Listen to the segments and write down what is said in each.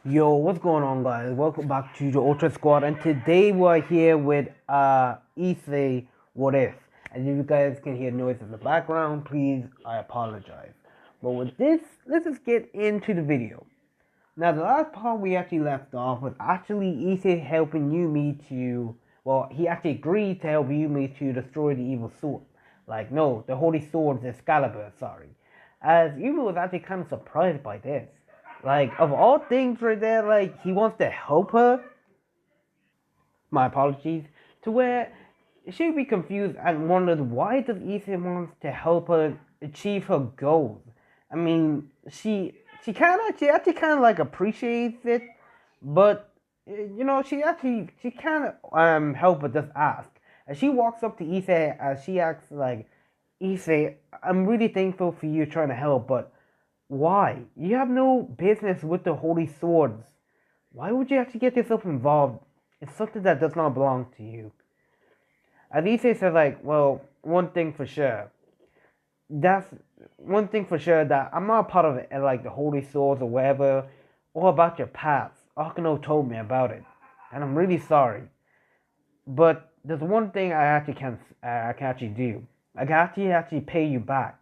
Yo, what's going on, guys? Welcome back to the Ultra Squad, and today we're here with issei What If. And if you guys can hear noise in the background, please, I apologize. But with this, let's just get into the video. Now, the last part we actually left off was actually issei helping Yumi to, well, he actually agreed to help Yumi to destroy the evil sword. Like, no, the holy sword, Excalibur, sorry. As Yumi was actually kind of surprised by this. Like, of all things right there, like, he wants to help her. My apologies. To where she would be confused and wondered why does issei want to help her achieve her goals. I mean, she actually kind of like appreciates it, but she can't help but just ask. As she walks up to issei, as she asks like, issei, I'm really thankful for you trying to help, but why? You have no business with the holy swords. Why would you have to get yourself involved in something that does not belong to you? Alice says like, well, one thing for sure. That's one thing for sure that I'm not a part of it, like the holy swords or whatever, or about your past. Akano told me about it, and I'm really sorry. But there's one thing I can actually do. I can actually pay you back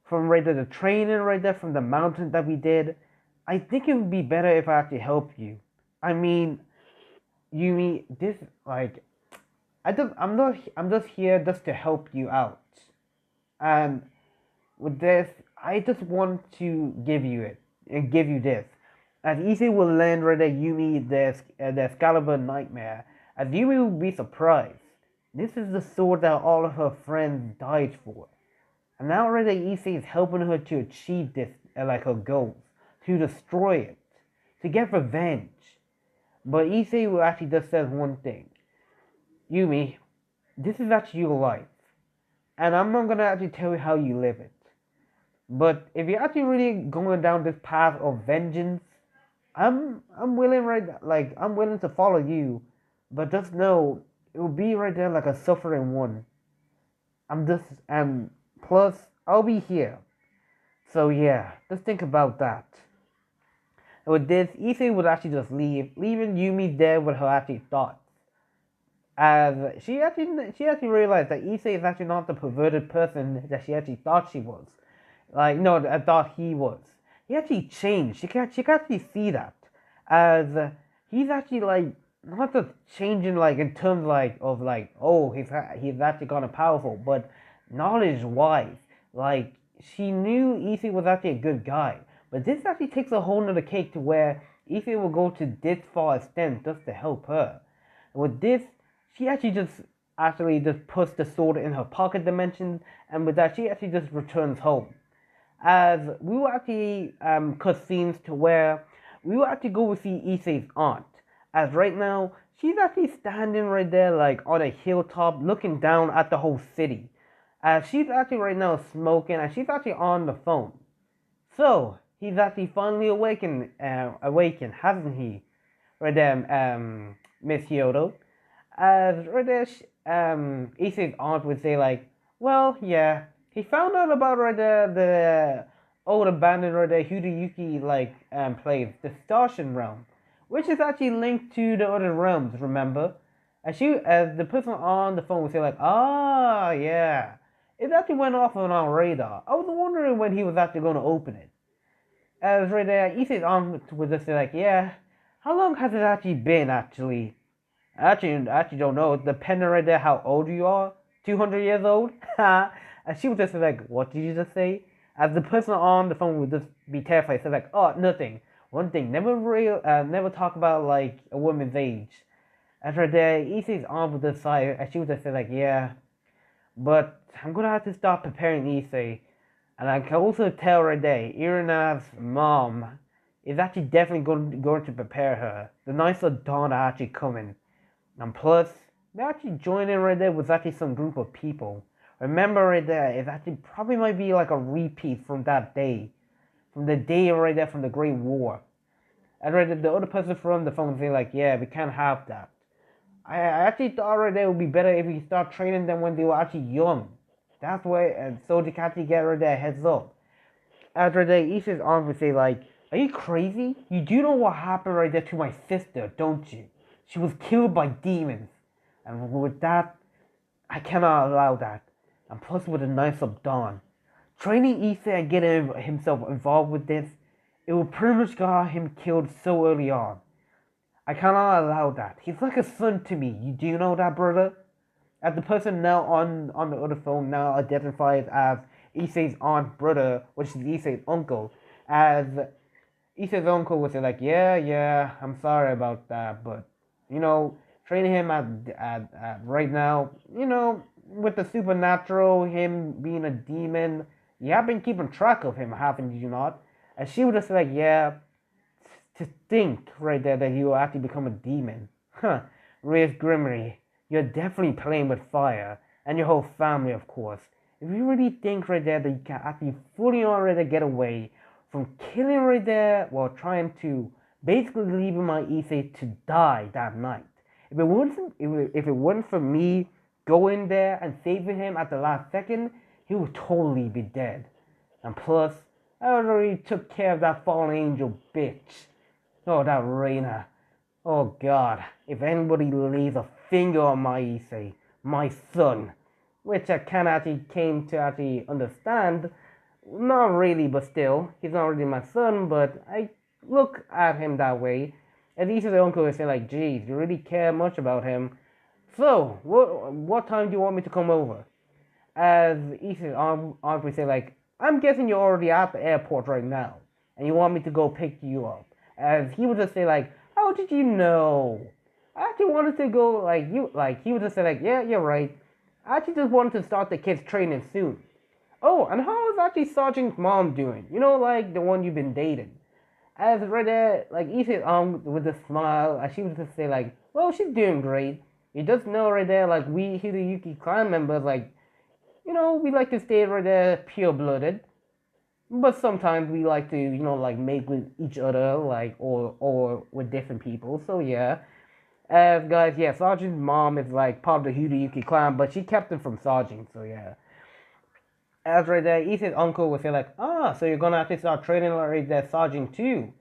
from right there, the training right there from the mountain that we did. I think it would be better if I actually help you. I mean, you mean this like I'm just here just to help you out. And with this, I just want to give you it and give you this. As issei will land right there, Yumi the Excalibur Nightmare. As Yumi will be surprised. This is the sword that all of her friends died for. And now already issei is helping her to achieve this, like her goals, to destroy it, to get revenge. But issei will actually just says one thing. Yumi, this is actually your life. And I'm not gonna actually tell you how you live it. But if you're actually really going down this path of vengeance, I'm willing I'm willing to follow you. But just know it will be right there like a suffering one. I'm just and plus I'll be here. So yeah, just think about that. And with this, issei would actually just leave, leaving Yumi there with her actually thoughts. As she actually realized that issei is actually not the perverted person that she actually thought she was. Like no, I thought he was. He actually changed. She can actually see that. As he's actually like not just changing like in terms like of like oh he's actually kind of powerful, but knowledge wise, like she knew issei was actually a good guy, but this actually takes a whole nother cake to where issei will go to this far extent just to help her. With this, she actually just puts the sword in her pocket dimension, and with that she actually just returns home. As we will actually cut scenes to where we will actually go see issei's aunt. As right now, she's actually standing right there like on a hilltop looking down at the whole city. As she's actually right now smoking and she's actually on the phone. So, he's actually finally awakened, hasn't he? Right there, Miss Hyodo. As right there, issei's aunt would say like, well, yeah, he found out about right there the old abandoned right there Hideyuki place, the Starshin realm, which is actually linked to the other realms. Remember? As the person on the phone would say like, ah, yeah, it actually went off on our radar. I was wondering when he was actually going to open it. As right there, issei's aunt would just say like, yeah, how long has it actually been actually? I actually don't know. Depending right there how old you are, 200 years old. And she would just be like, "What did you just say?" As the person on the phone would just be terrified, say like, "Oh, nothing. One thing. Never talk about like a woman's age." After that, issei's aunt would just sigh, and she would just say like, "Yeah, but I'm gonna have to start preparing issei." And I can also tell right there, Irina's mom is actually definitely going to prepare her. The nice little dawn are actually coming. And plus, they actually joining right there with actually some group of people. Remember right there, it actually probably might be like a repeat from that day. From the day right there from the Great War. And right there, the other person from the phone saying like, yeah, we can't have that. I actually thought right there it would be better if we start training them when they were actually young. That's why, and so they can actually get right there heads up. After that, issei's aunt would say like, Are you crazy? You do know what happened right there to my sister, don't you? She was killed by demons. And with that, I cannot allow that. And plus with the Knights of Dawn. Training issei and getting himself involved with this, it will pretty much got him killed so early on. I cannot allow that. He's like a son to me. You do know that, brother? As the person now on the other phone now identifies as issei's aunt brother, which is issei's uncle, as issei's uncle would say like, yeah, I'm sorry about that, but training him at right now, with the supernatural, him being a demon, you have been keeping track of him, haven't you not? And she would just say like, yeah, to think right there that he will actually become a demon. Huh, Reyes Grimmery, you're definitely playing with fire, and your whole family, of course. If you really think right there that you can actually fully already get away from killing right there while trying to basically leaving my issei to die that night. If it wasn't for me going there and saving him at the last second, he would totally be dead. And plus, I already took care of that fallen angel bitch. Oh, that Reina. Oh God, if anybody lays a finger on my issei, my son, which I can actually came to actually understand, not really, but still, he's not really my son, but I look at him that way. At least his uncle would say like, geez, you really care much about him. So, what time do you want me to come over? As issei's aunt would say like, I'm guessing you're already at the airport right now, and you want me to go pick you up. As he would just say like, how did you know? I actually wanted to go he would just say like, yeah, you're right. I actually just wanted to start the kids training soon. Oh, and how is actually Sergeant's mom doing? Like the one you've been dating. As right there, like issei's with a smile, and she would just say like, well, she's doing great. You just know right there, like we Hideyuki clan members, like, we like to stay right there pure-blooded. But sometimes we like to, like mate with each other, like, or with different people. So yeah. As guys, yeah, Sergeant's mom is like part of the Hideyuki clan, but she kept him from Sergeant, so yeah. As right there, issei's uncle would say like, so you're gonna actually start training right there Sergeant too.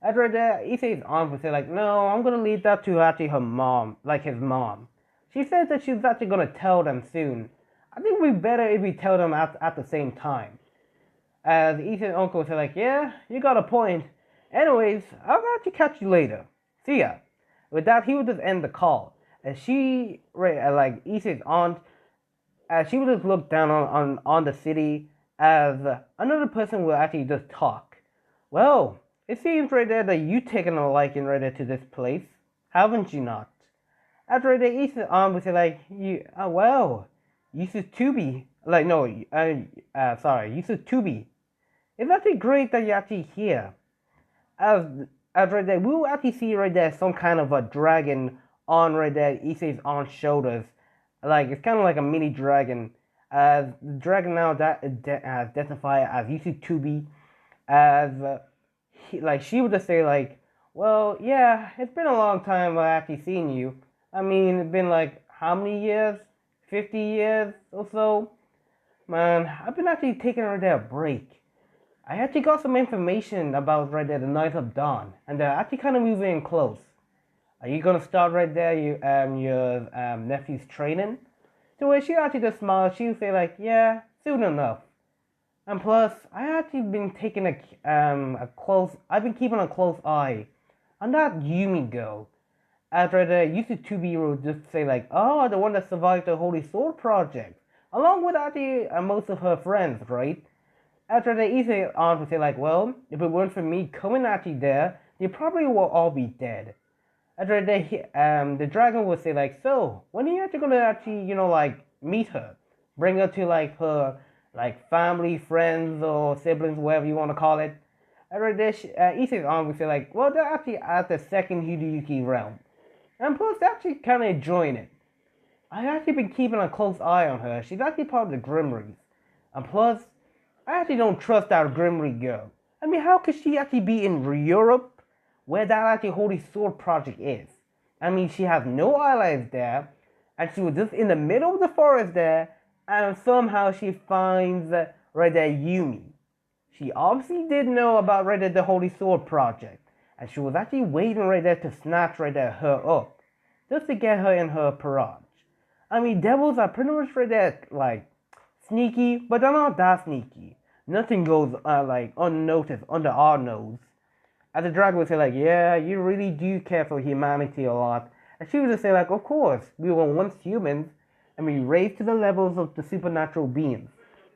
As right there, issei's aunt would say like, no, I'm gonna leave that to actually her mom, like his mom. She says that she's actually gonna tell them soon. I think we better if we tell them at the same time. As issei's uncle would say like, yeah, you got a point. Anyways, I'll actually catch you later. See ya. With that, he would just end the call. As she, like issei's aunt, as she would just look down on the city as another person will actually just talk. Well, it seems right there that you taken a liking right there to this place, haven't you not? After right there, issei's aunt would say like, well, Yusuf Tubi, like no, sorry, Yusuf Tubi. It's actually great that you're actually here. As right there, we will actually see right there some kind of a dragon on right there issei's aunt's shoulders. Like it's kind of like a mini dragon. As the dragon now identified as Yusuf Tubi, as she would just say like, well, yeah, it's been a long time I actually seen you. I mean, it's been like how many years? 50 years or so? Man, I've been actually taking right there a break. I actually got some information about right there the Knights of Dawn, and they're actually kind of moving in close. Are you gonna start right there your nephew's training? To where she actually just smiled, she would say like, yeah, soon enough. And plus, I actually been taking I've been keeping a close eye on that Yumi girl. After the Yusuf Tubi would just say like, oh, the one that survived the Holy Sword Project, along with actually most of her friends, right? After the issei's aunt would say like, well, if it weren't for me coming actually there, they probably will all be dead. After the dragon would say like, so when are you actually gonna actually like meet her, bring her to like her like family, friends, or siblings, whatever you want to call it? After this, issei's aunt would say like, well, they're actually at the second Hideyuki realm. And plus, they're actually kind of enjoying it. I've actually been keeping a close eye on her. She's actually part of the Grimmeries. And plus, I actually don't trust that Grimmery girl. I mean, how could she actually be in Europe, where that actually Holy Sword Project is? I mean, she has no allies there, and she was just in the middle of the forest there, and somehow she finds right there Yumi. she obviously did know about right there the Holy Sword project, and she was actually waiting right there to snatch right there her up, just to get her in her parage. I mean, devils are pretty much right there like sneaky, but they're not that sneaky. Nothing goes like unnoticed under our nose. As the dragon would say like, yeah, you really do care for humanity a lot. And she would just say like, of course, we were once humans, and we raised to the levels of the supernatural beings,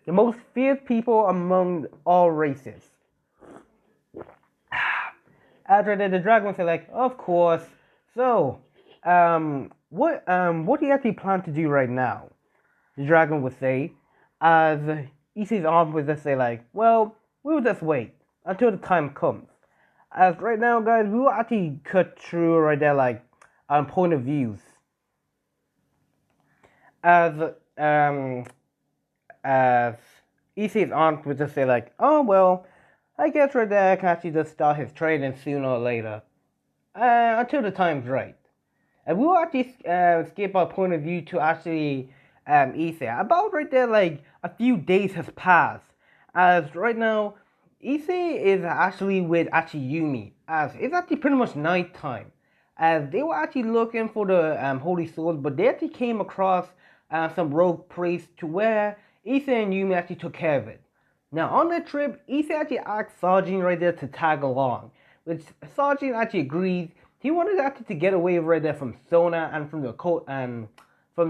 the most feared people among all races. After that, the dragon would say like, of course. So, what do you actually plan to do right now? The dragon would say, as Issei's arm would just say like, well, we will just wait until the time comes. As right now, guys, we will actually cut through right there like point of views. As as Issei's aunt would just say like, oh well, I guess right there I can actually just start his training sooner or later, until the time's right. And we'll actually skip our point of view to actually Issei. About right there, like a few days has passed. As right now, Issei is actually with actually Yumi. As it's actually pretty much night time. As they were actually looking for the holy swords, but they actually came across some rogue priests to where Issei and Yumi actually took care of it. Now on that trip, Issei actually asked Sajin right there to tag along, which Sajin actually agreed. He wanted actually to get away right there from Sona and from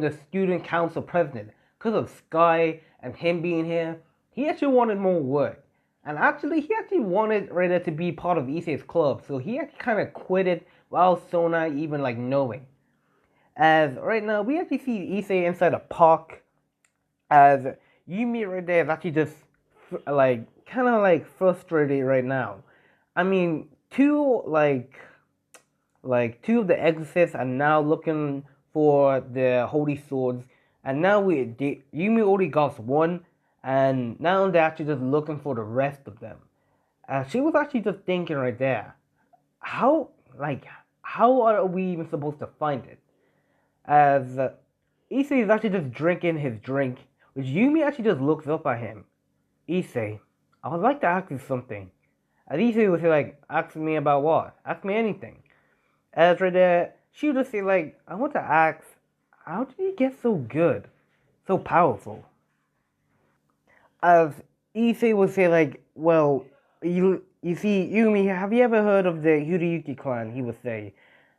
the student council president because of Sky and him being here. He actually wanted more work, and actually he actually wanted right there to be part of Issei's club. So he actually kind of quit it without Sona even like knowing. As right now we actually see Issei inside a park, as Yumi right there is actually just like kind of like frustrated right now. I mean, two of the exorcists are now looking for the holy swords, and now Yumi already got one, and now they're actually just looking for the rest of them. She was actually just thinking right there, how are we even supposed to find it? As Issei is actually just drinking his drink, which Yumi actually just looks up at him. Issei, I would like to ask you something. As Issei would say like, ask me about what? Ask me anything. As right there, she would just say like, I want to ask, how did you get so good? So powerful? As Issei would say like, well, you see, Yumi, have you ever heard of the Hideyuki clan? He would say.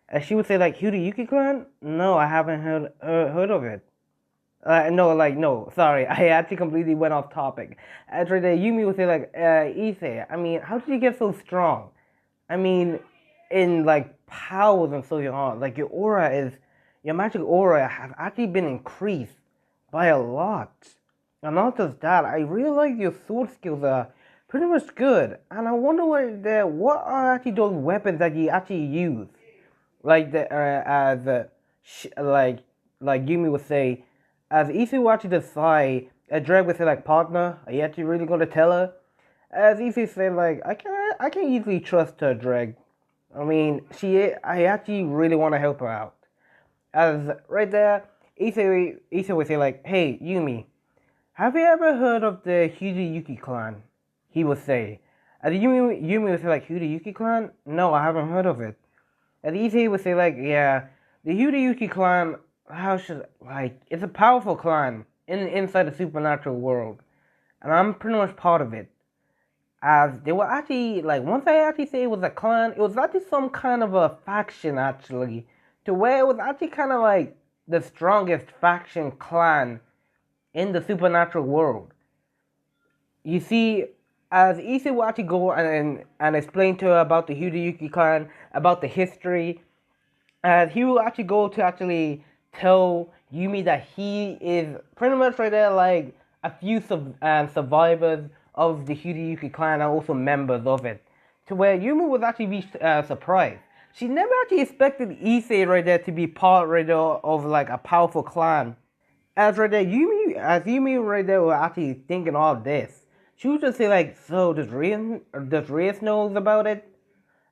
And she would say like, Hideyuki clan? No, I haven't heard of it. No, sorry, I actually completely went off topic. After that, Yumi would say like, Issei, I mean, how did you get so strong? I mean, in like powers and so on, like your magic aura has actually been increased by a lot. And not just that, I really like your sword skills are pretty much good. And I wonder what are actually those weapons that you actually use? Like like Yumi would say, as Issei would actually decide, Dreg would say like, partner, are you actually really gonna tell her? As Issei said like, I can easily trust her, Dreg. I mean, I actually really want to help her out. As right there, Issei would say like, hey Yumi, have you ever heard of the Hideyuki clan? He would say. And Yumi would say like, Hideyuki clan? No, I haven't heard of it. And Issei would say like, yeah, the Hideyuki clan, it's a powerful clan inside the supernatural world. And I'm pretty much part of it. As they were actually, like, once I actually say it was a clan, it was actually some kind of a faction actually. To where it was actually kind of like the strongest faction clan in the supernatural world. You see, as Issei will actually go and explain to her about the Hideyuki clan, about the history, as he will actually go to actually tell Yumi that he is pretty much right there like a few survivors of the Hideyuki clan and also members of it. To where Yumi was actually be surprised. She never actually expected Issei right there to be part right there of like a powerful clan. As Yumi right there was actually thinking all this, she would just say like, so does Reyes knows about it?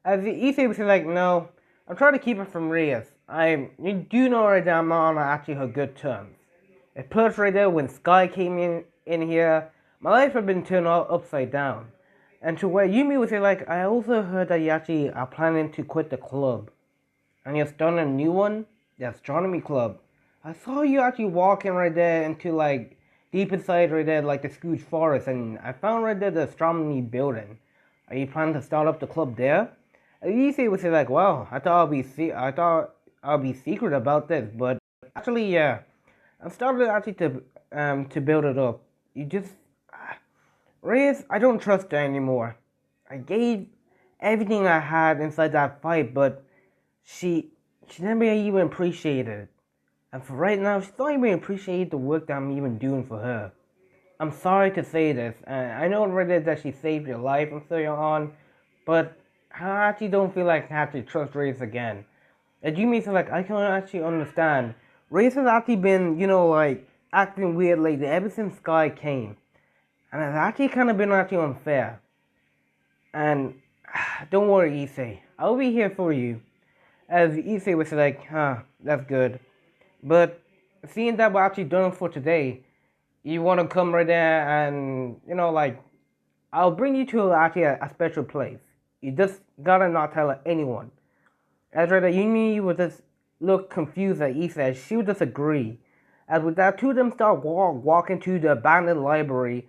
As Issei would say like, no, I'm trying to keep it from Reyes. You do know right there I'm not on actually her good terms. Plus right there when Sky came in here, my life had been turned all upside down. And to where Yumi would say like, I also heard that you actually are planning to quit the club. And you're starting a new one, the astronomy club. I saw you actually walking right there into like deep inside right there like the Scrooge Forest, and I found right there the astronomy building. Are you planning to start up the club there? And Issei would say like, well, I thought I'll be secret about this, but actually yeah, I started actually to build it up. You just Reyes, I don't trust her anymore. I gave everything I had inside that fight, but she never even appreciated it. And for right now, she's not even appreciating the work that I'm even doing for her. I'm sorry to say this, and I know already that she saved your life and so on, but I actually don't feel like I have to trust Reyes again. And you mean so like I can actually understand. Reyes has actually been, like acting weird lately ever since Sky came. And it's actually kind of been actually unfair. And don't worry, Issei. I'll be here for you. As Issei was like, that's good. But seeing that we're actually done for today, you want to come right there and, I'll bring you to actually a special place. You just gotta not tell anyone. As right there, you would just look confused at Issei. She would just agree. As with that, two of them start walking to the abandoned library.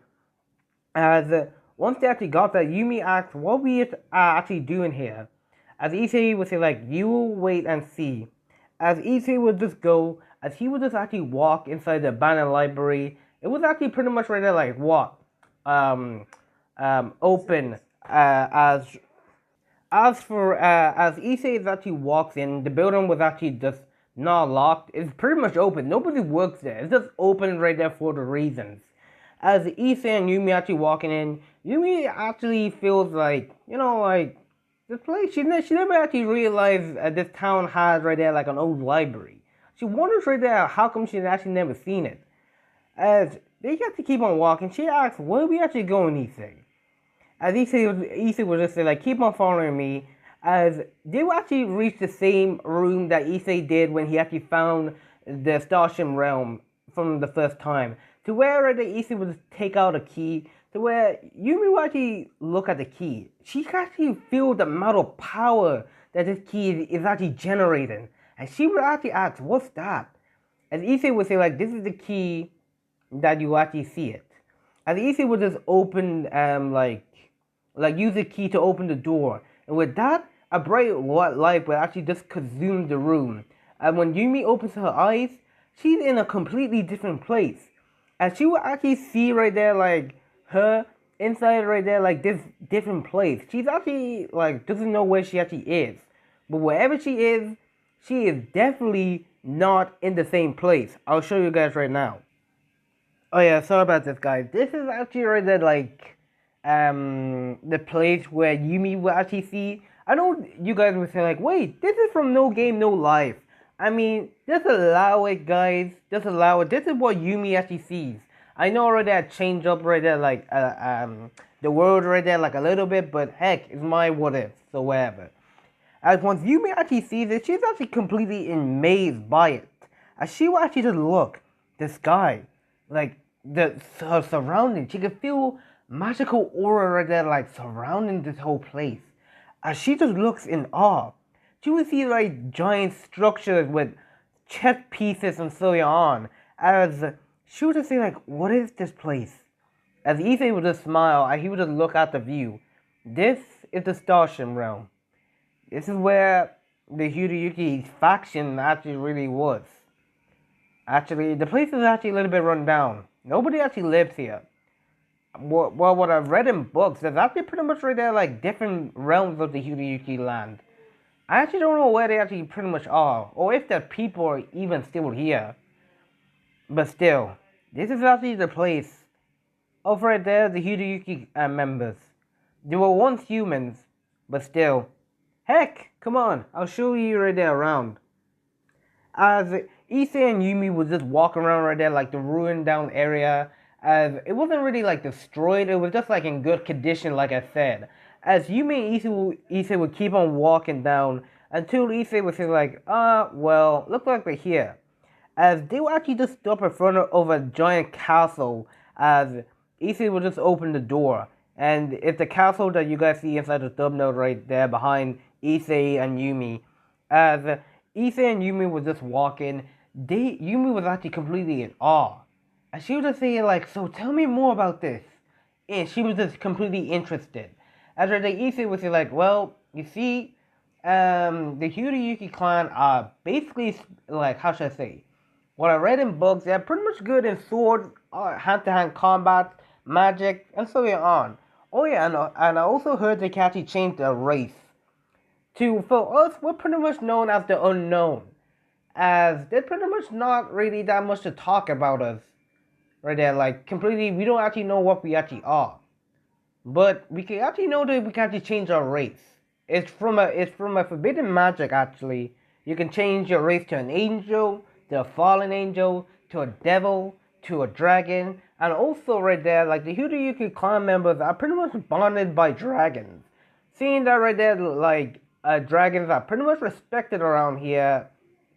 As once they actually got there, Yumi asked what we are actually doing here. As Issei would say like, you will wait and see. As Issei would just go, as he would just actually walk inside the abandoned library. It was actually pretty much right there like what? Open. As Issei actually walks in, the building was actually just not locked. It's pretty much open. Nobody works there. It's just open right there for the reasons. As Issei and Yumi actually walking in, Yumi actually feels like, this place, she never actually realized this town has right there like an old library. She wonders right there how come she's actually never seen it. As they have to keep on walking, she asks, where are we actually going, Issei? As Issei would just say like, keep on following me. As they will actually reach the same room that Issei did when he actually found the Starship Realm from the first time. To where the Issei would take out a key, to where Yumi would actually look at the key. She can actually feel the amount of power that this key is actually generating. And she would actually ask, what's that? As Issei would say like, this is the key that you actually see it. As Issei would just open, use the key to open the door. And with that, a bright light would actually just consume the room. And when Yumi opens her eyes, she's in a completely different place. And she will actually see right there, like, her inside right there, like, this different place. She's actually, like, doesn't know where she actually is. But wherever she is definitely not in the same place. I'll show you guys right now. Oh yeah, sorry about this, guys. This is actually right there, like, the place where Yumi will actually see. I know you guys will say, like, wait, this is from No Game, No Life. I mean, just allow it, guys. Just allow it. This is what Yumi actually sees. I know already I changed up right there, like, the world right there, like, a little bit, but heck, it's my what if, so whatever. As once Yumi actually sees it, she's actually completely amazed by it. As she will actually just look, the sky, like, her surroundings, she can feel magical aura right there, like, surrounding this whole place. As she just looks in awe, she will see like giant structures with chess pieces and so on. As she would just say like, what is this place? As Issei would just smile and he would just look at the view. This is the Starship Realm. This is where the Hiroyuki faction actually really was. Actually, the place is actually a little bit run down. Nobody actually lives here. Well, what I've read in books, there's actually pretty much right there like different realms of the Hiroyuki land. I actually don't know where they actually pretty much are, or if the people are even still here. But still, this is actually the place of right there, the Hiroyuki members. They were once humans, but still. Heck, come on, I'll show you right there around. As Issei and Yumi would just walk around right there like the ruined down area, as it wasn't really like destroyed, it was just like in good condition like I said. As Yumi and Issei would keep on walking down until Issei would say like, well, looks like we're here. As they would actually just stop in front of a giant castle as Issei would just open the door. And it's the castle that you guys see inside the thumbnail right there behind Issei and Yumi. As Issei and Yumi were just walking, Yumi was actually completely in awe. And she was just saying like, so tell me more about this. And she was just completely interested. As the Issei was like, well, you see, the Hideyuki clan are basically like, how should I say? What I read in books, they're pretty much good in swords, hand-to-hand combat, magic, and so on. Oh yeah, and I also heard they can actually change their race. For us, we're pretty much known as the unknown, as there's pretty much not really that much to talk about us. Right there, like completely, we don't actually know what we actually are. But we can actually know that we can actually change our race. It's from a forbidden magic actually. You can change your race to an angel, to a fallen angel, to a devil, to a dragon, and also right there, like the Hideyuki clan members are pretty much bonded by dragons. Seeing that right there, like dragons are pretty much respected around here,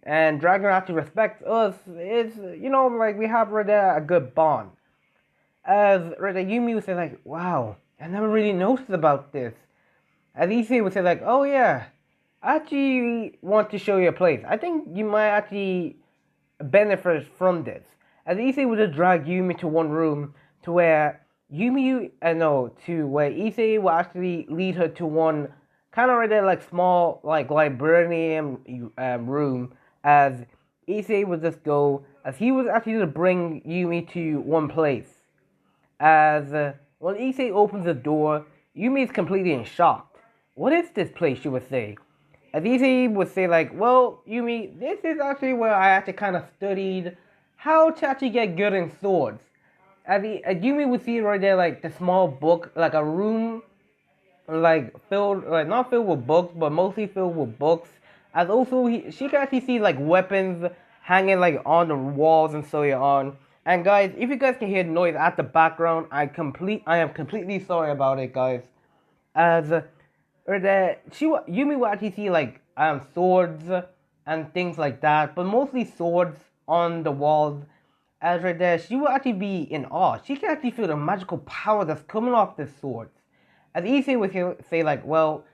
and dragon actually respects us. It's like we have right there a good bond. As right there, Yumi would say like, "Wow, I never really noticed about this." As Issei would say like, "Oh yeah, I actually want to show you a place. I think you might actually benefit from this." As Issei would just drag Yumi to one room to where to where Issei will actually lead her to one kind of right there like small like librarian room. As Issei would just go, as he was actually to bring Yumi to one place. As when Issei opens the door, Yumi is completely in shock. What is this place, she would say? As Issei would say like, well, Yumi, this is actually where I actually kind of studied how to actually get good in swords. As Yumi would see right there like the small book, like a room like filled, like not filled with books, but mostly filled with books. As also she can actually see like weapons hanging like on the walls and so on. And guys, if you guys can hear noise at the background, I am completely sorry about it, guys. As Yumi will actually see like swords and things like that, but mostly swords on the walls. As right there, she will actually be in awe. She can actually feel the magical power that's coming off the swords. As Issei would say like, well,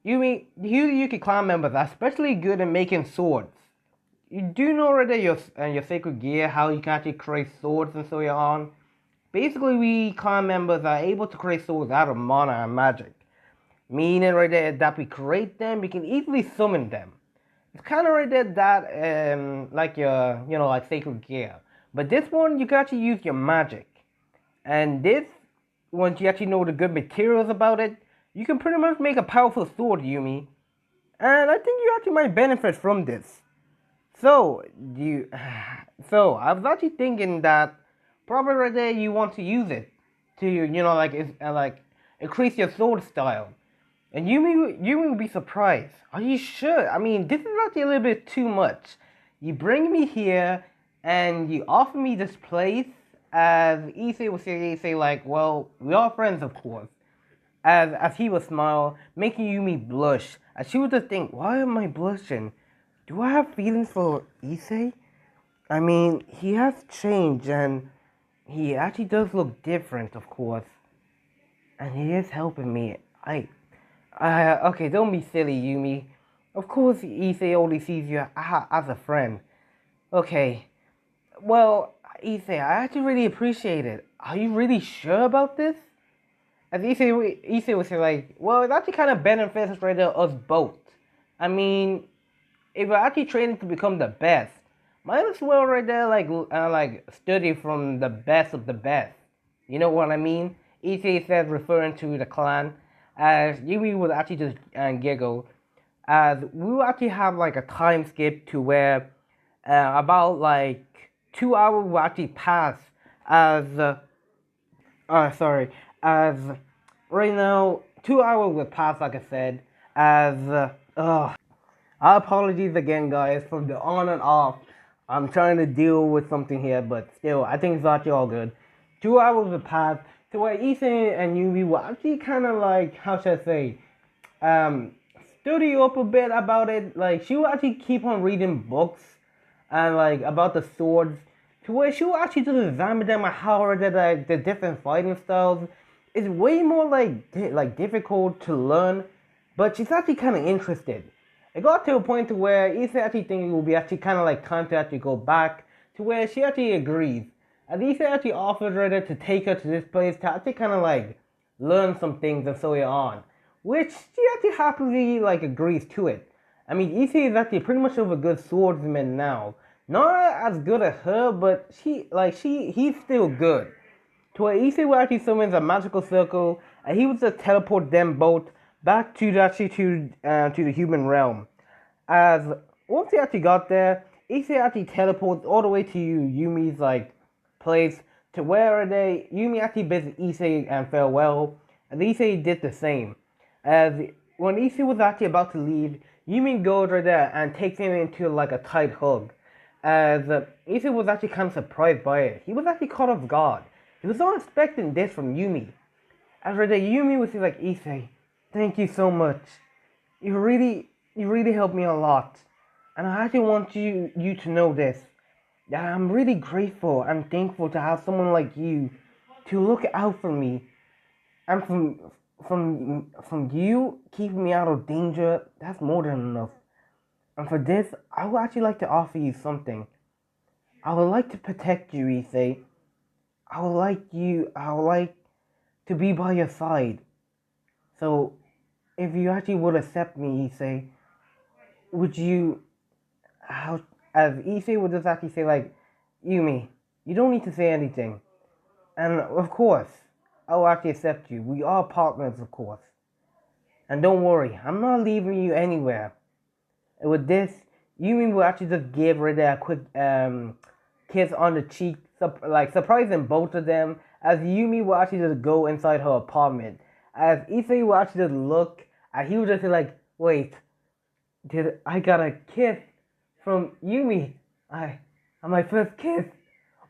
Yumi, the Hideyuki clan members are especially good at making swords. You do know right there your sacred gear, how you can actually create swords and so on. Basically, we clan members are able to create swords out of mana and magic. Meaning right there that we create them, we can easily summon them. It's kind of right there that like your like sacred gear. But this one you can actually use your magic. And this, once you actually know the good materials about it, you can pretty much make a powerful sword, Yumi. And I think you actually might benefit from this. So I was actually thinking that probably right there you want to use it to like increase your sword style. And Yumi will be surprised. Are you sure? I mean, this is actually a little bit too much. You bring me here and you offer me this place. As Issei will say like, well, we are friends, of course. As he would smile, making Yumi blush. As she would just think, why am I blushing? Do I have feelings for Issei? I mean, he has changed and he actually does look different, of course. And he is helping me. Okay, don't be silly, Yumi. Of course, Issei only sees you as a friend. Okay, well, Issei, I actually really appreciate it. Are you really sure about this? As Issei would say, like, well, it actually kind of benefits right there us both. I mean, if we're actually training to become the best, might as well right there like study from the best of the best. You know what I mean? Issei says, referring to the clan. As Yumi would actually just giggle, as we will actually have like a time skip to where about like 2 hours will actually pass. As right now 2 hours will pass, like I said. Our apologies again, guys, from the on and off. I'm trying to deal with something here, but still, I think it's actually all good. 2 hours will pass. So where Issei and Yumi will actually kind of like, how should I say, study up a bit about it. Like, she will actually keep on reading books and like about the swords, to where she will actually just examine them and how are the different fighting styles. is way more like difficult to learn, but she's actually kind of interested. It got to a point to where Issa actually thinks it will be actually kind of like time to actually go back to where she actually agrees. And Issa actually offers her to take her to this place to actually kind of like learn some things and so on, which she actually happily like agrees to it. I mean, Issei is actually pretty much of a good swordsman now. Not as good as her, but he's still good. To where Issei will actually summons a magical circle, and he would just teleport them both back to the human realm. As once he actually got there, Issei actually teleports all the way to Yumi's like place to where Yumi actually bids Issei and farewell, and Issei did the same. As when Issei was actually about to leave, Yumi goes right there and takes him into like a tight hug. As Issei was actually kind of surprised by it. He was actually caught off guard. He was not expecting this from Yumi. As right there, Yumi was like, Issei, thank you so much. You really helped me a lot. And I actually want you to know this. That I'm really grateful and thankful to have someone like you to look out for me. And from you keeping me out of danger, that's more than enough. And for this, I would actually like to offer you something. I would like to protect you, Issei. I would like to be by your side. So, if you actually would accept me, Issei, would you, as Issei would just actually say like, Yumi, you don't need to say anything. And of course, I will actually accept you. We are partners, of course. And don't worry, I'm not leaving you anywhere. And with this, Yumi will actually just give her a quick kiss on the cheek, surprising both of them, as Yumi will actually just go inside her apartment. As Issei will actually just look, and he will just say like, wait, did I got a kiss from Yumi? My first kiss!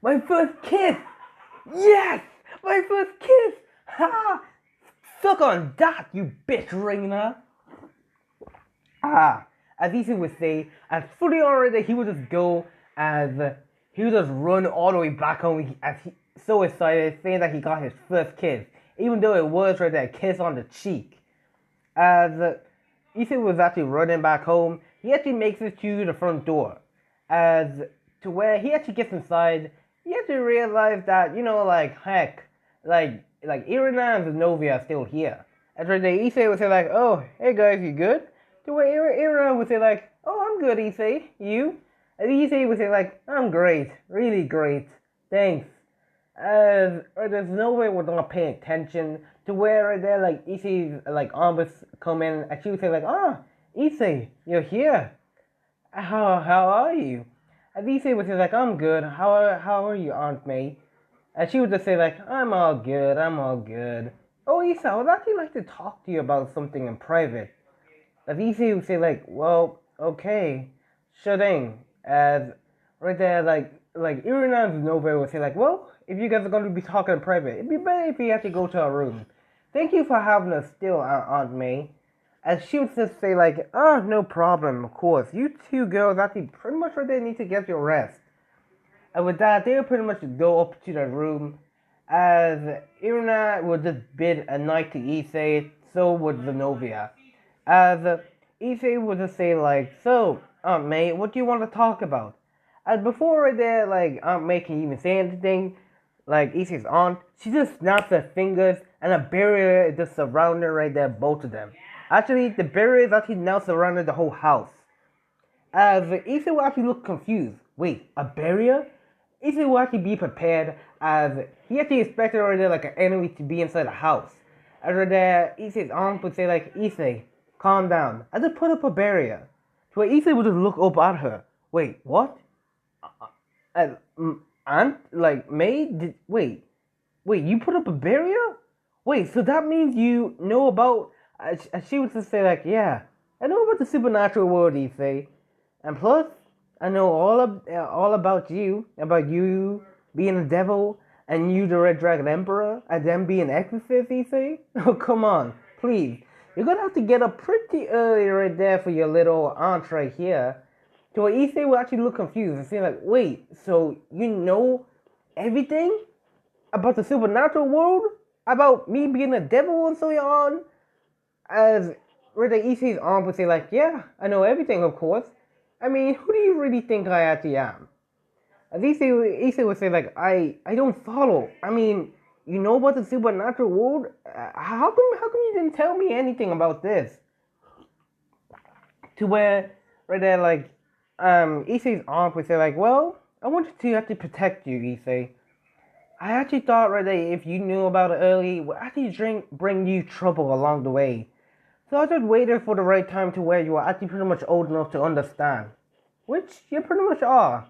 My first kiss! Yes! My first kiss! Ha! Suck on that, you bitch ringer! As Issei would say, as fully already he would just go, as he would just run all the way back home as he so excited, saying that he got his first kiss, even though it was right there, a kiss on the cheek. As Issei was actually running back home, he actually makes it to the front door. As to where he actually gets inside, he actually realizes that, heck, Irina and Zenobia are still here. As right there, Issei would say like, oh, hey guys, you good? To where Irina would say like, oh, I'm good, Issei, you? And Issei would say like, I'm great, really great, thanks. As there's no way we're not paying attention to where they're like Issei's like arms come in, and she would say like, Issei, you're here. How are you? And Issei would say like, I'm good. How are you, Aunt May? And she would just say like, I'm all good. Oh, Issei, I would actually like to talk to you about something in private. And Issei would say like, well, okay, sure thing. As right there, like Irina and Nova would say like, well, if you guys are going to be talking in private, it'd be better if you actually go to our room. Thank you for having us still, Aunt May. And she would just say like, no problem, of course. You two girls actually pretty much right there need to get your rest. And with that, they would pretty much go up to their room. As Irina would just bid a night to Issei, so would Zenobia. As Issei would just say like, so, Aunt May, what do you want to talk about? And before right there, like, Aunt May can even say anything, like Issei's aunt, she just snaps her fingers and a barrier is just surrounding right there, both of them. Actually, the barrier is actually now surrounding the whole house. As Issei will actually look confused. Wait, a barrier? Issei will actually be prepared, as he actually expected right there like an enemy to be inside the house. As right there, Issei's aunt would say like, Issei, calm down. I just put up a barrier. So Issei would just look up at her. Wait, what? Aunt, like, May, wait, you put up a barrier? Wait, so that means you know about, she would just say like, yeah, I know about the supernatural world, Issei. And plus, I know all about you being a devil, and you the Red Dragon Emperor, and them being exorcist, Issei. Oh, come on, please. You're gonna have to get up pretty early right there for your little aunt right here. So Issei will actually look confused and say like, wait, so you know everything about the supernatural world? about me being a devil and so on. As Rita Issei's aunt would say, like, yeah, I know everything, of course. I mean, who do you really think I actually am? As Issei would say, like, I don't follow. I mean, you know about the supernatural world? How come you didn't tell me anything about this? To where, right there, like, Issei's aunt would say, like, well, I wanted to actually protect you, Issei. I actually thought, right there, if you knew about it early, it would actually bring you trouble along the way. So I just waited for the right time to where you are actually pretty much old enough to understand. Which you pretty much are.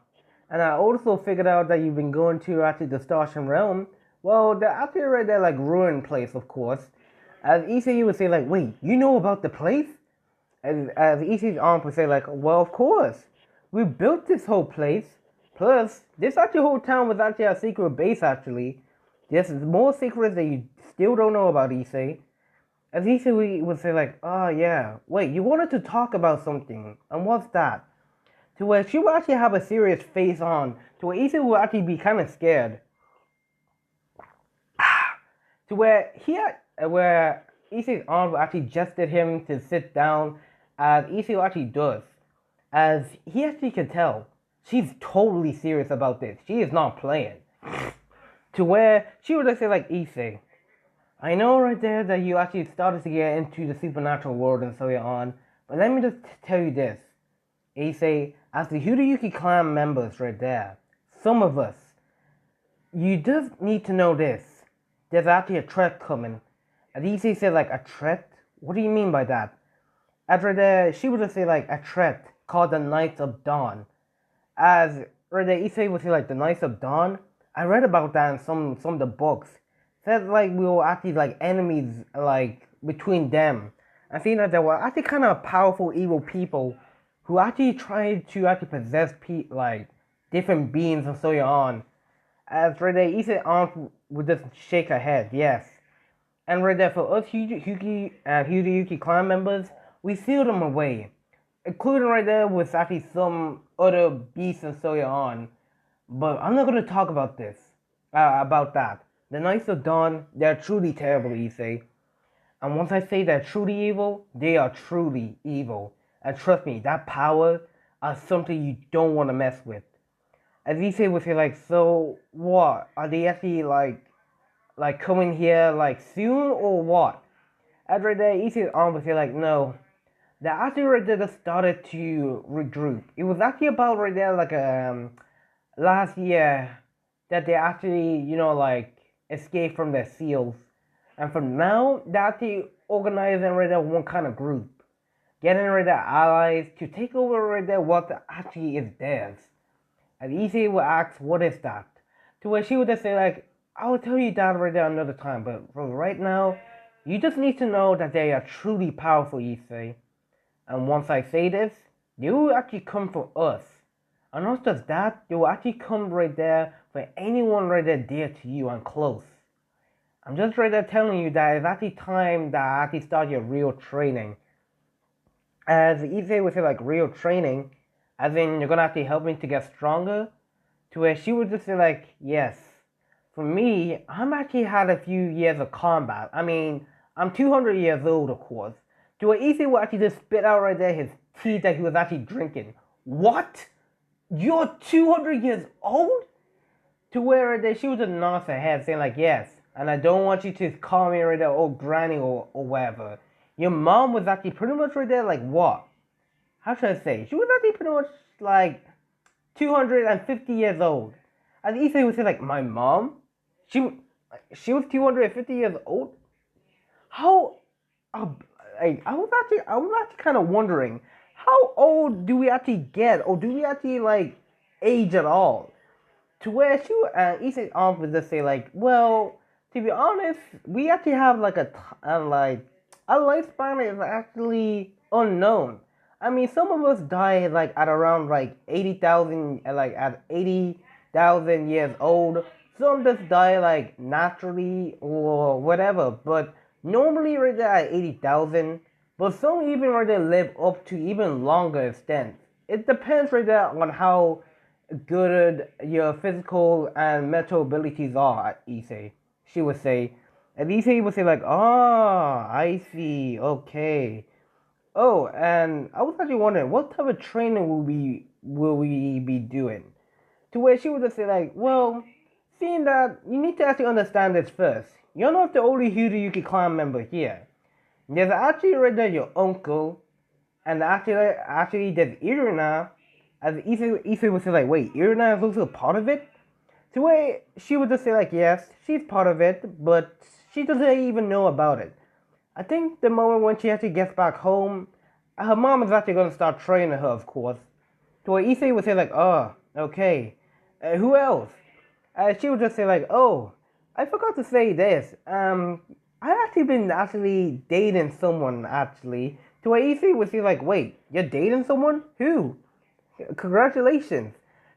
And I also figured out that you've been going to actually the Starship Realm. Well, they're actually right there like ruined place, of course. As Issei would say, like, wait, you know about the place? As Issei's aunt would say, like, well, of course. We built this whole place. Plus, this actually whole town was actually a secret base, actually. There's more secrets that you still don't know about, Issei. As Issei would say, like, oh yeah, wait, you wanted to talk about something. And what's that? To where she would actually have a serious face on. To where Issei would actually be kind of scared. To where where Issei's aunt would actually gestured him to sit down, as Issei actually does. As he actually can tell, she's totally serious about this. She is not playing. To where she would just say, like, Issei, I know right there that you actually started to get into the supernatural world and so on, but let me just tell you this. Issei, as the Hideyuki clan members right there, some of us, you just need to know this. There's actually a threat coming. And Issei said, like, a threat? What do you mean by that? After that, she would just say, like, a threat called the Knights of Dawn. As right there, Issei would say, like, the Knights of Dawn. I read about that in some of the books. Said, like, we were actually, like, enemies, like, between them. I think that there were actually kind of powerful, evil people who actually tried to actually possess, like, different beings and so on. As right there, Issei's aunt would just shake her head, yes. And right there, for us Hideyuki clan members, we sealed them away. Including right there with actually some other beasts and so on. But I'm not going to talk about this. About that. The Knights of Dawn, they're truly terrible, Issei. And once I say they're truly evil, they are truly evil. And trust me, that power is something you don't want to mess with. As Issei would say, like, so what? Are they actually like coming here like soon or what? As right there, Issei's aunt would say, like, no. They actually right there just started to regroup. It was actually about right there like last year that they actually, like, escaped from their seals. And from now, they actually organizing right there one kind of group. Getting right there allies to take over right there what actually is theirs. And Issei would ask, what is that? To where she would just say, like, I will tell you that right there another time, but for right now, you just need to know that they are truly powerful, Issei. And once I say this, they will actually come for us. And not just that, they will actually come right there for anyone right there dear to you and close. I'm just right there telling you that it's actually time that I actually start your real training. As Issei would say, like, real training, as in you're gonna actually help me to get stronger. To where she would just say, like, yes. For me, I'm actually had a few years of combat. I mean, I'm 200 years old, of course. To where Issei would actually just spit out right there his tea that he was actually drinking. What? You're 200 years old? To where right there, she would just nod her head, saying, like, yes. And I don't want you to call me right there old granny or whatever. Your mom was actually pretty much right there, like, what? How should I say? She was actually pretty much like 250 years old. As Issei would say, like, my mom? She was 250 years old? How? I was actually kind of wondering, how old do we actually get, or do we actually like age at all? To where Issei's aunt would just say, like, well, to be honest, we actually have like a lifespan is actually unknown. I mean, some of us die like at around like 80,000, like at 80,000 years old. Some just die like naturally or whatever, but normally right there at 80,000. But some even right there live up to even longer extent. It depends right there on how good your physical and mental abilities are, Issei. She would say. And Issei would say like, "Ah, I see. Okay. Oh, and I was actually wondering what type of training will we be doing?" To where she would just say like, "Well, seeing that you need to actually understand this first. You're not the only Hideyuki clan member here. There's actually right there your uncle, and actually there's Irina." As Issei would say like, "Wait, Irina is also a part of it?" To where she would just say like, "Yes, she's part of it, but she doesn't even know about it." I think the moment when she actually gets back home, her mom is actually going to start training her, of course. To where Issei would say like, "Oh, okay. Who else?" She would just say like, "Oh, I forgot to say this. I've actually been actually dating someone actually." To where Issei would say like, "Wait, you're dating someone? Who? Congratulations."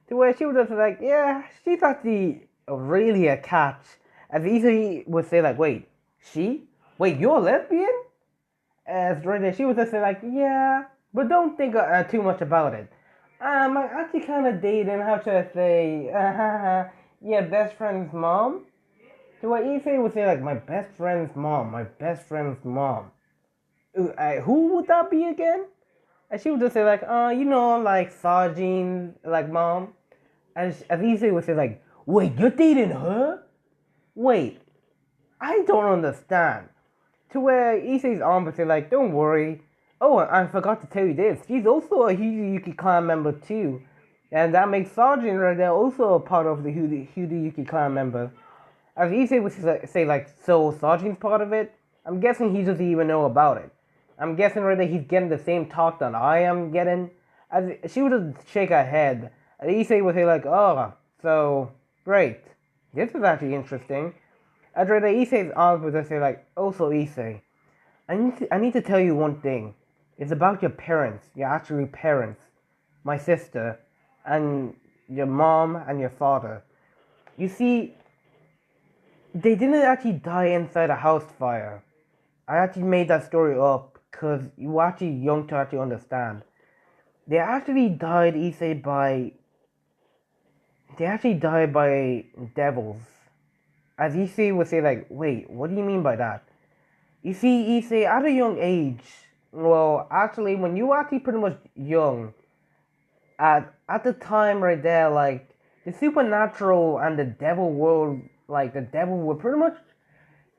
To where she would just like, "Yeah, she's actually really a catch." As Issei would say like, "Wait, she? Wait, you're a lesbian?" As right there, she would just say like, "Yeah, but don't think too much about it. I'm actually kind of dating. How should I say? Yeah, best friend's mom." To what Issei would say like, "My best friend's mom. My best friend's mom. Who would that be again?" And she would just say like, like Sajin, like mom." As Issei would say like, "Wait, you're dating her? Wait, I don't understand." To where Issei's arm would say like, "Don't worry. Oh, I forgot to tell you this. She's also a Hideyuki clan member too. And that makes Sajin right there also a part of the Hideyuki clan member." As Issei would say like, "So Sajin's part of it?" I'm guessing he doesn't even know about it. I'm guessing right there he's getting the same talk that I am getting. As she would just shake her head. And Issei would say like, "Oh, so great. This is actually interesting." As right there Issei's arms would just say like, "Also Issei, I need to tell you one thing. It's about your parents, your actual parents, my sister, and your mom and your father. You see, they didn't actually die inside a house fire. I actually made that story up because you were actually young to actually understand. They actually died, Issei, by they actually died by devils." As Issei would say like, "Wait, what do you mean by that?" You see, Issei, at a young age, well, actually, when you were actually pretty much young, at the time right there, like the supernatural and the devil world, like the devil were pretty much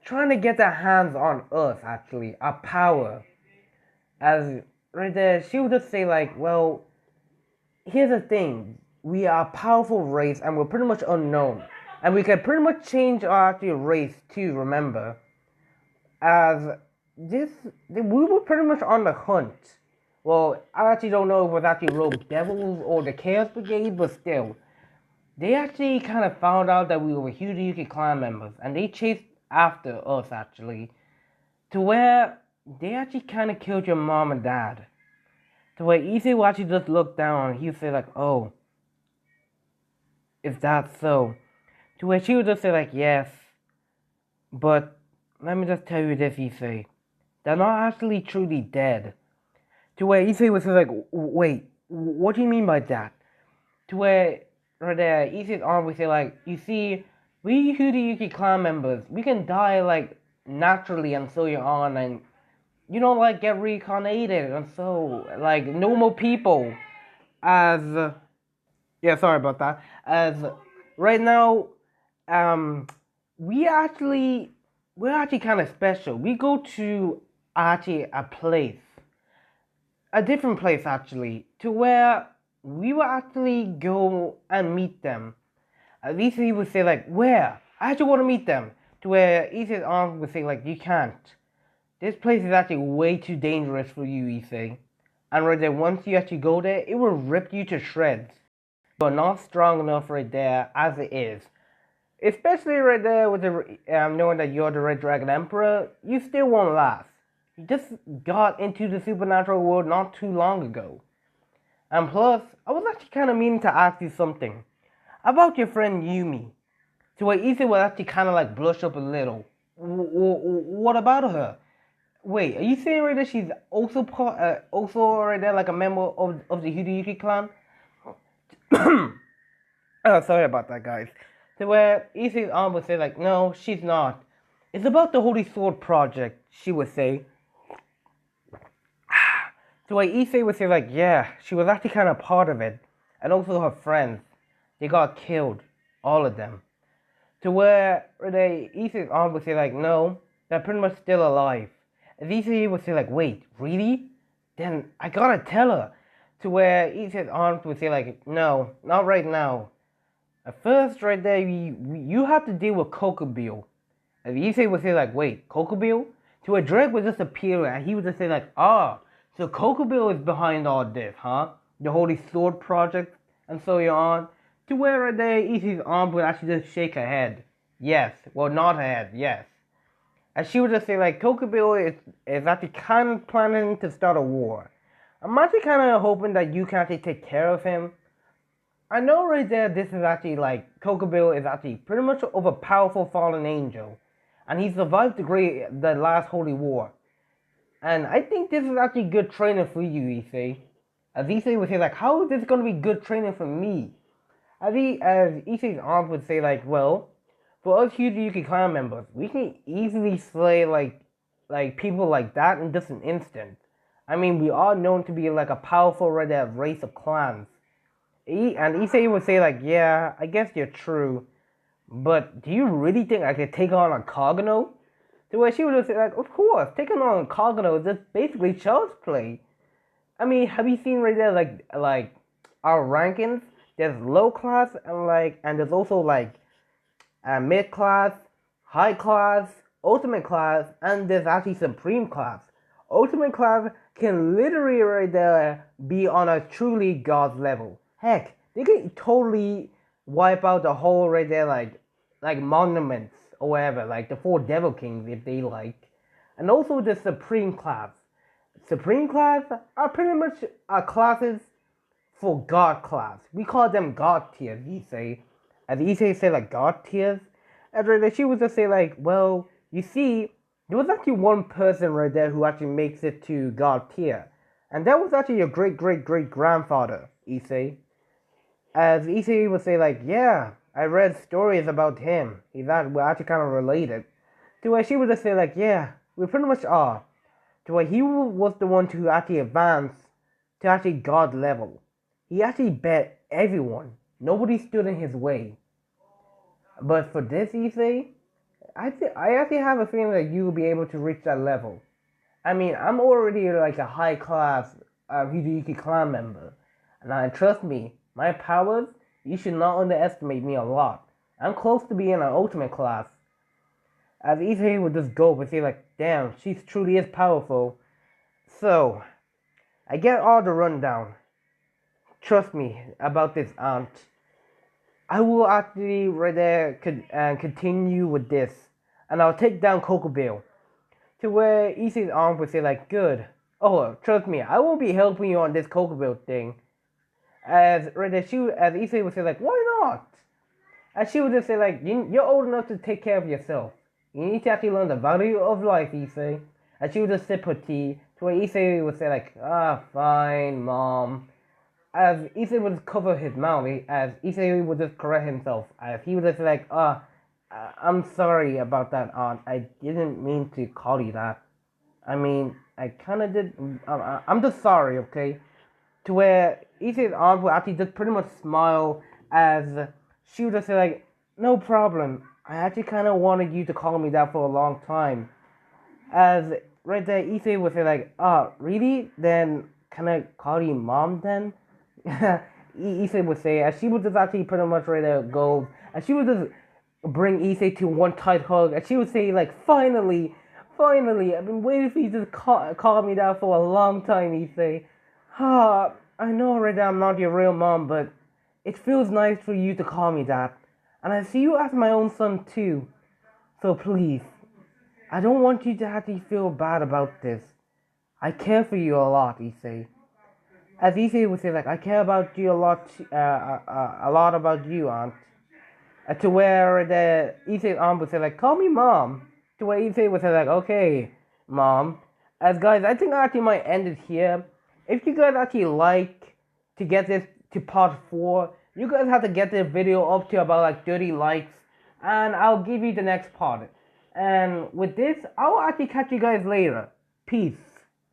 trying to get their hands on us. Actually, our power. As right there, she would just say like, "Well, here's the thing: we are a powerful race, and we're pretty much unknown, and we can pretty much change our actual race too. Remember, as this, we were pretty much on the hunt. Well, I actually don't know if it was actually Rogue Devils or the Chaos Brigade, but still, they actually kind of found out that we were Hideyuki clan members, and they chased after us actually, to where they actually kind of killed your mom and dad. To where Issei will actually just look down and he'll say like, "Oh, is that so?" To where she would just say like, "Yes, but let me just tell you this, Issei. They're not actually truly dead." To where Issei was like, "Wait, what do you mean by that?" To where right there, Issei's arm would say like, "You see, we Hideyuki clan members, we can die like naturally and so on, and like get reincarnated and so like normal people." As yeah, sorry about that. As right now, um, we actually we're actually kind of special. We go to actually a different place actually, to where we will actually go and meet them. At least he would say like, "Where? I actually want to meet them." To where Issei's aunt would say like, "You can't. This place is actually way too dangerous for you, Issei. And right there, once you actually go there, it will rip you to shreds. You're not strong enough right there as it is. Especially right there with the knowing that you're the Red Dragon Emperor, you still won't last. You just got into the supernatural world not too long ago. And plus, I was actually kind of meaning to ask you something about your friend Yumi." To where Issei will actually kind of like blush up a little. What about her? Wait, are you saying right that she's also also right there like a member of the Hideyuki clan? Oh, sorry about that, guys. To where Issei's aunt would say like, "No, she's not. It's about the Holy Sword Project, she would say. So like Issei would say like, yeah, she was actually kind of part of it. And also her friends. They got killed. All of them. To where Issei's aunt would say like, no, they're pretty much still alive. And Issei would say like, wait, really? Then I gotta tell her. To where Issei's aunt would say like, no, not right now. At first, right there, you have to deal with Kokobio. And Issei would say like, wait, Kokobio? To where Drake would just appear and he would just say like, ah, so Kokobio is behind all this, huh? The Holy Sword Project and so on. To where right there, Issei's aunt would actually just shake her head. Yes. Well, not her head, yes. And she would just say like, Kokobio is actually kind of planning to start a war. I'm actually kind of hoping that you can actually take care of him. I know right there this is actually like, Kokobio is actually pretty much of a powerful fallen angel. And he survived the last holy war. And I think this is actually good training for you, Issei. As Issei would say like, how is this going to be good training for me? As Issei's aunt would say like, well, for us Yuki clan members, we can easily slay like people like that in just an instant. I mean, we are known to be like a powerful red race of clans. And Issei would say like, yeah, I guess you're true. But do you really think I could take on a Kagano? To where she would just say like, of course, taking on a Kagano is just basically child's play. I mean, have you seen right there like our rankings? There's low class and there's also like mid class, high class, ultimate class, and there's actually supreme class. Ultimate class can literally right there be on a truly god level. Heck, they can totally wipe out the whole right there like monuments or whatever, like the 4 devil kings if they like. And also the supreme class. Supreme class are pretty much classes for god class. We call them god tiers, Issei. As Issei say like god tiers. And right, she would just say like, well, you see, there was actually one person right there who actually makes it to god tier. And that was actually your great great great grandfather, Issei. As Issei would say like, yeah, I read stories about him. We're actually kind of related. To where she would just say like, yeah, we pretty much are. To where he was the one to actually advance to actually god level. He actually bet everyone. Nobody stood in his way. But for this Issei, I actually have a feeling that you will be able to reach that level. I mean, I'm already like a high class Hideyuki clan member. And trust me, my powers, you should not underestimate me a lot. I'm close to being an ultimate class. As Issei would just go and say like, damn, she truly is powerful. So, I get all the rundown. Trust me about this aunt. I will actually right there continue with this. And I'll take down Kokobio. To where Issei's aunt would say like, good. Oh, trust me, I won't be helping you on this Kokobio thing. As Issei would say like, why not? And she would just say like, you're old enough to take care of yourself. You need to actually learn the value of life, Issei. And she would just sip her tea. To where Issei would say like, fine, mom. As Issei would cover his mouth, as Issei would just correct himself. As he would just say like, I'm sorry about that, aunt. I didn't mean to call you that. I mean, I kind of did. I'm just sorry, okay? To where Issei's aunt would actually just pretty much smile as she would just say like, no problem. I actually kind of wanted you to call me that for a long time. As right there, Issei would say like, really? Then can I call you mom then? Issei would say, as she would just actually pretty much right there go, and she would just bring Issei to one tight hug, and she would say like, finally, I've been waiting for you to call me that for a long time, Issei. I know right now I'm not your real mom, but it feels nice for you to call me that. And I see you as my own son too. So please, I don't want you to actually feel bad about this. I care for you a lot, Issei. As Issei would say, like, I care about you a lot about you, aunt. To where the Issei's aunt would say, like, call me mom. To where Issei would say, like, okay, mom. As guys, I think I actually might end it here. If you guys actually like to get this to part 4, you guys have to get this video up to about like 30 likes. And I'll give you the next part. And with this, I will actually catch you guys later. Peace.